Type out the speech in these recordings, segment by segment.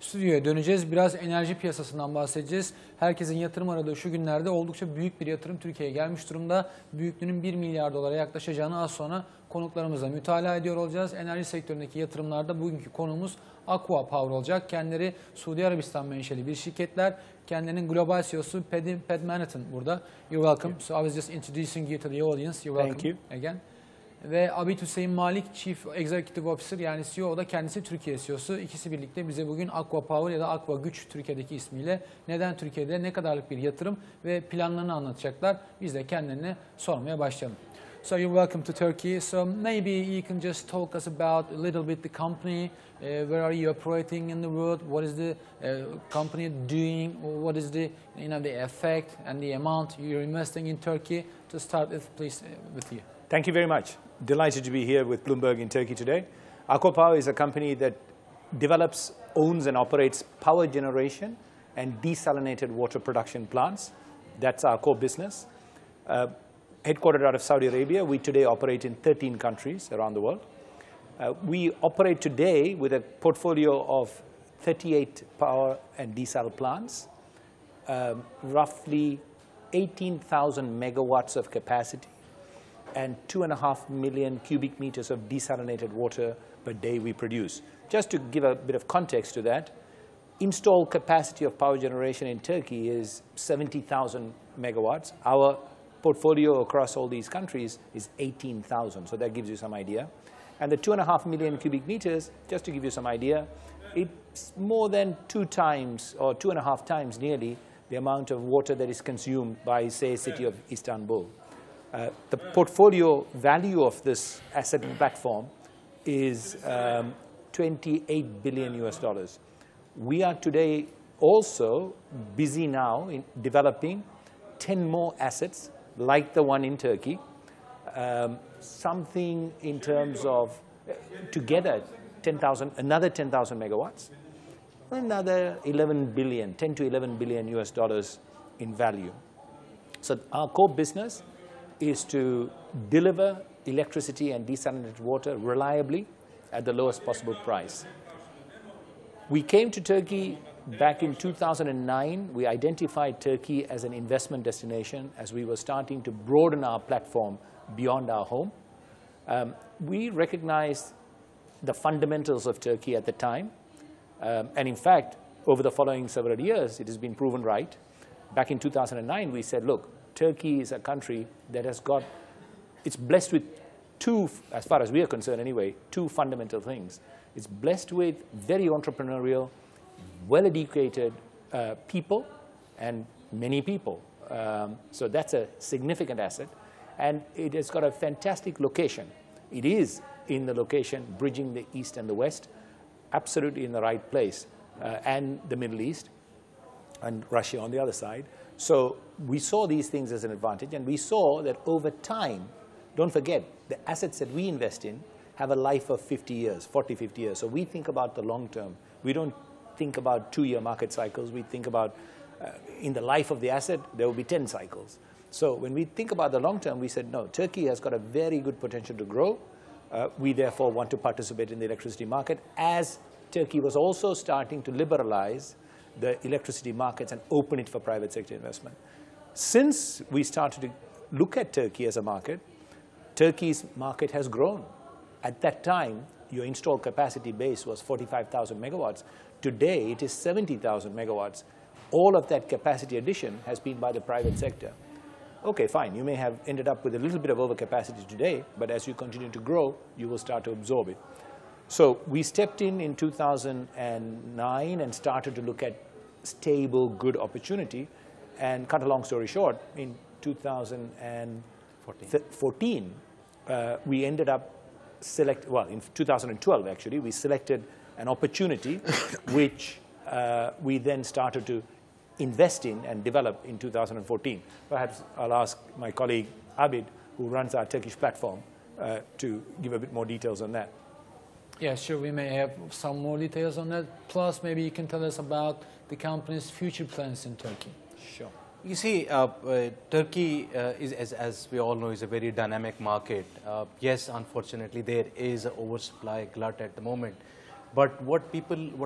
Stüdyoya döneceğiz. Biraz enerji piyasasından bahsedeceğiz. Herkesin yatırım aradığı şu günlerde oldukça büyük bir yatırım Türkiye'ye gelmiş durumda. Büyüklüğünün 1 milyar dolara yaklaşacağını az sonra konuklarımızla mütalaa ediyor olacağız. Enerji sektöründeki yatırımlarda bugünkü konuğumuz ACWA Power olacak. Kendileri Suudi Arabistan menşeli bir şirketler. Kendilerinin global CEO'su Paddy Padmanathan burada. You're welcome. So I was just introducing you to the audience. You're welcome. Thank you. Again. Ve Abid Malik Chief Executive Officer, yani CEO, da kendisi Türkiye CEO'su. İkisi birlikte bize bugün ACWA Power ya da ACWA Güç Türkiye'deki ismiyle neden Türkiye'de, ne kadarlık bir yatırım ve planlarını anlatacaklar. Biz de kendilerine sormaya başlayalım. So you're welcome to Turkey. So maybe you can just talk us about a little bit the company. Where are you operating in the world? What is the company doing? What is the the effect and the amount you're investing in Turkey? To start with, please, with you. Thank you very much. Delighted to be here with Bloomberg in Turkey today. ACWA Power is a company that develops, owns and operates power generation and desalinated water production plants. That's our core business. Headquartered out of Saudi Arabia, we today operate in 13 countries around the world. We operate today with a portfolio of 38 power and desal plants, roughly 18,000 megawatts of capacity, and 2.5 million cubic meters of desalinated water per day we produce. Just to give a bit of context to that, installed capacity of power generation in Turkey is 70,000 megawatts. Our portfolio across all these countries is 18,000, so that gives you some idea. And the 2.5 million cubic meters, just to give you some idea, it's more than 2 times or 2.5 times nearly the amount of water that is consumed by, say, city of Istanbul. The portfolio value of this asset platform is $28 billion US. We are today also busy now in developing 10 more assets like the one in Turkey, something in terms of together another 10,000 megawatts, another 11 billion, 10 to 11 billion US dollars in value. So our core business is to deliver electricity and desalinated water reliably at the lowest possible price. We came to Turkey back in 2009. We identified Turkey as an investment destination as we were starting to broaden our platform beyond our home. We recognized the fundamentals of Turkey at the time. And in fact, over the following several years, it has been proven right. Back in 2009, we said, look, Turkey is a country that has got, it's blessed with two, as far as we are concerned anyway, two fundamental things. It's blessed with very entrepreneurial, well-educated people, and many people. So that's a significant asset. And it has got a fantastic location. It is in the location bridging the East and the West, absolutely in the right place, and the Middle East, and Russia on the other side. So we saw these things as an advantage, and we saw that over time, don't forget, the assets that we invest in have a life of 50 years, 40, 50 years. So we think about the long term. We don't think about 2-year market cycles. We think about, in the life of the asset, there will be 10 cycles. So when we think about the long term, we said, no, Turkey has got a very good potential to grow. We therefore want to participate in the electricity market, as Turkey was also starting to liberalize the electricity markets and open it for private sector investment. Since we started to look at Turkey as a market, Turkey's market has grown. At that time, your installed capacity base was 45,000 megawatts. Today, it is 70,000 megawatts. All of that capacity addition has been by the private sector. Okay, fine, you may have ended up with a little bit of overcapacity today, but as you continue to grow, you will start to absorb it. So we stepped in 2009 and started to look at stable, good opportunity. And cut a long story short, in 2014, we ended up in 2012 actually, we selected an opportunity which we then started to invest in and develop in 2014. Perhaps I'll ask my colleague Abid, who runs our Turkish platform, to give a bit more details on that. Yeah, sure, we may have some more details on that. Plus, maybe you can tell us about the company's future plans in Turkey. Sure. You see, Turkey, is, as we all know, is a very dynamic market. Yes, unfortunately, there is an oversupply glut at the moment. But what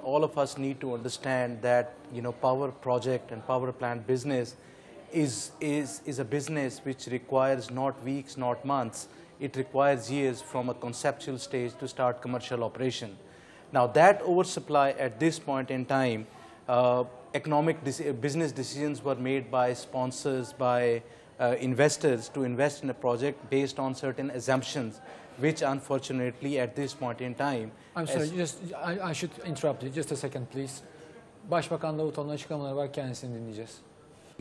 all of us need to understand that, power project and power plant business is a business which requires not weeks, not months. It requires years from a conceptual stage to start commercial operation. Now that oversupply at this point in time, business decisions were made by sponsors, by investors to invest in a project based on certain assumptions, which unfortunately at this point in time... I'm sorry, I should interrupt you. Just a second, please. Başbakan Davutoğlu'nun açıklamaları var, kendisini dinleyeceğiz.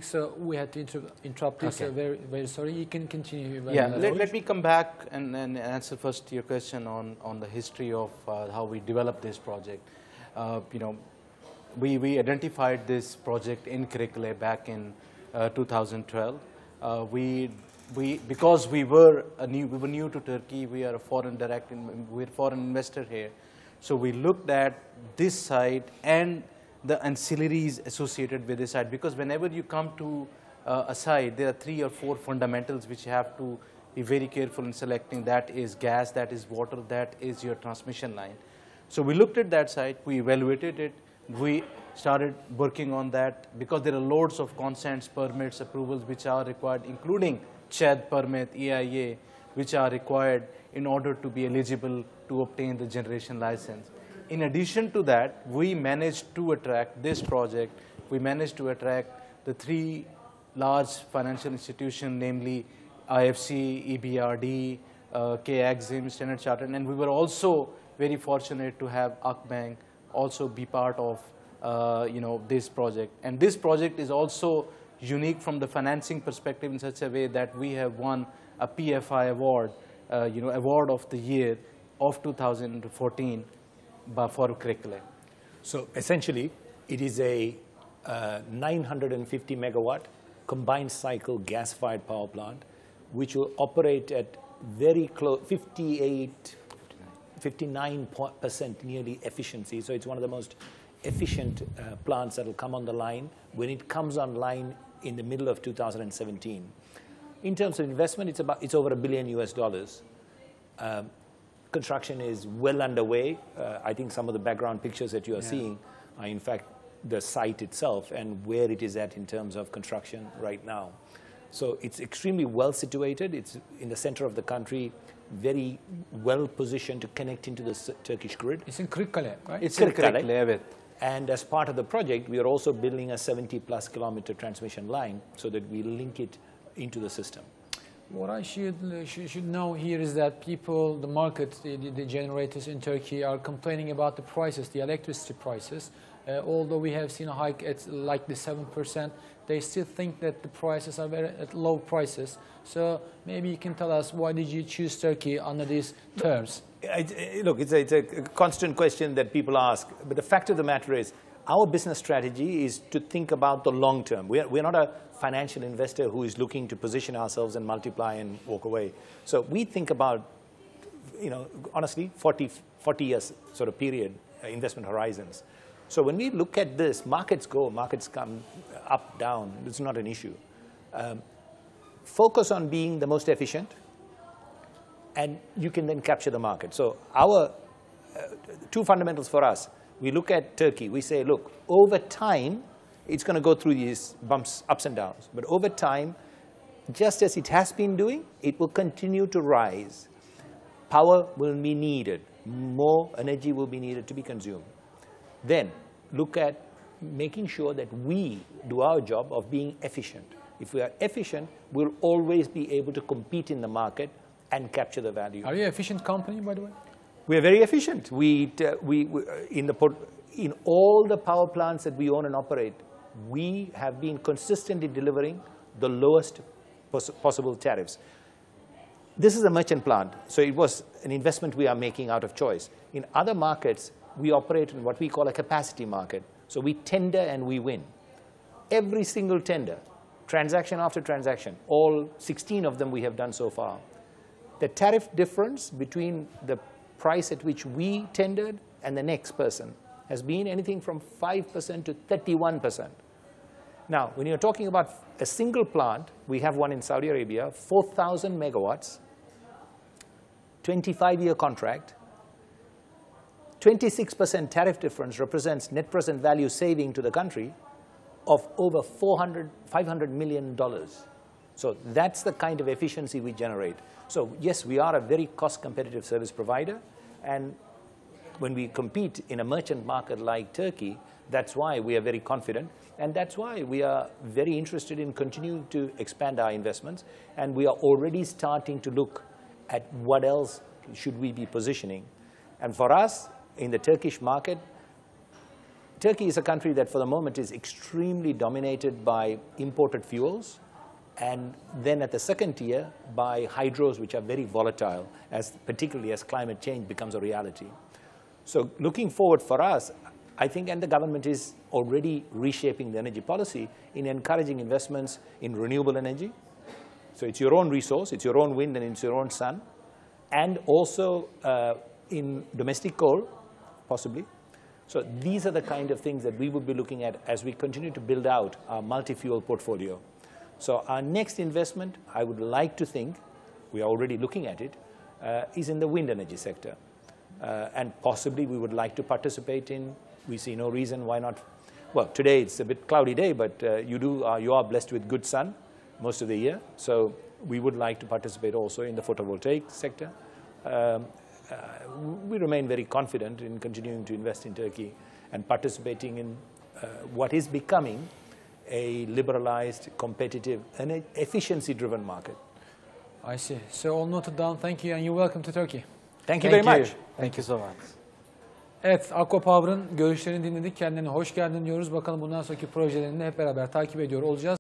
So we had to interrupt this. Okay. Very, very sorry. You can continue. Yeah, let me come back and answer first your question on the history of how we developed this project. We identified this project in Kirikale back in 2012. Because we were new to Turkey, we are a foreign investor here. So we looked at this site and the ancillaries associated with this site, because whenever you come to a site, there are 3 or 4 fundamentals which you have to be very careful in selecting. That is gas, that is water, that is your transmission line. So we looked at that site, we evaluated it, we started working on that, because there are loads of consents, permits, approvals which are required, including CHED permit, EIA, which are required in order to be eligible to obtain the generation license. In addition to that, we managed to attract this project. We managed to attract the 3 large financial institutions, namely IFC, EBRD, K-Exim, Standard Chartered, and we were also very fortunate to have Akbank also be part of this project. And this project is also unique from the financing perspective in such a way that we have won a PFI award, Award of the Year of 2014 for Kirikale. So essentially, it is a 950 megawatt combined cycle gas-fired power plant, which will operate at very close, 59% nearly efficiency. So it's one of the most efficient plants that will come on the line when it comes online in the middle of 2017. In terms of investment, it's over $1 billion. Construction is well underway. I think some of the background pictures that you are seeing are in fact the site itself and where it is at in terms of construction right now. So it's extremely well situated. It's in the center of the country, very well positioned to connect into the Turkish grid. It's in Kirikale, right? It's in Kirikale. And as part of the project, we are also building a 70+ kilometer transmission line so that we link it into the system. What I should know here is that people, the market, the generators in Turkey are complaining about the prices, the electricity prices. Although we have seen a hike at like the 7%, they still think that the prices are very at low prices. So maybe you can tell us, why did you choose Turkey under these terms? Look, it's a constant question that people ask. But the fact of the matter is, our business strategy is to think about the long term. We're not a financial investor who is looking to position ourselves and multiply and walk away. So we think about, honestly, 40 years sort of period, investment horizons. So when we look at this, markets go, markets come up, down. It's not an issue. Focus on being the most efficient, and you can then capture the market. So our 2 fundamentals for us, we look at Turkey, we say, look, over time, it's going to go through these bumps, ups and downs. But over time, just as it has been doing, it will continue to rise. Power will be needed. More energy will be needed to be consumed. Then look at making sure that we do our job of being efficient. If we are efficient, we'll always be able to compete in the market and capture the value. Are you an efficient company, by the way? We are very efficient. In all the power plants that we own and operate, we have been consistently delivering the lowest possible tariffs. This is a merchant plant, so it was an investment we are making out of choice. In other markets, we operate in what we call a capacity market. So we tender and we win. Every single tender, transaction after transaction, all 16 of them we have done so far. The tariff difference between the price at which we tendered and the next person has been anything from 5% to 31%. Now, when you're talking about a single plant, we have one in Saudi Arabia, 4,000 megawatts, 25-year contract, 26% tariff difference represents net present value saving to the country of over $500 million. So that's the kind of efficiency we generate. So yes, we are a very cost competitive service provider, and when we compete in a merchant market like Turkey, that's why we are very confident, and that's why we are very interested in continuing to expand our investments, and we are already starting to look at what else should we be positioning. And for us, in the Turkish market, Turkey is a country that for the moment is extremely dominated by imported fuels, and then at the second tier by hydros, which are very volatile, particularly as climate change becomes a reality. So looking forward for us, I think, and the government is already reshaping the energy policy in encouraging investments in renewable energy. So it's your own resource, it's your own wind and it's your own sun, and also in domestic coal, possibly. So these are the kind of things that we would be looking at as we continue to build out our multi-fuel portfolio. So our next investment, I would like to think, we are already looking at it, is in the wind energy sector. And possibly we would like to participate in, we see no reason why not. Well, today it's a bit cloudy day, but you are blessed with good sun most of the year. So we would like to participate also in the photovoltaic sector. We remain very confident in continuing to invest in Turkey and participating in what is becoming a liberalized, competitive, and efficiency-driven market. I see. So all noted down. Thank you, and you're welcome to Turkey. Thank you very much. Thank you so much. Evet, ACWA Power'ın görüşlerini dinledik. Kendilerine hoş geldin diyoruz. Bakalım bundan sonraki projelerini hep beraber takip ediyor olacağız.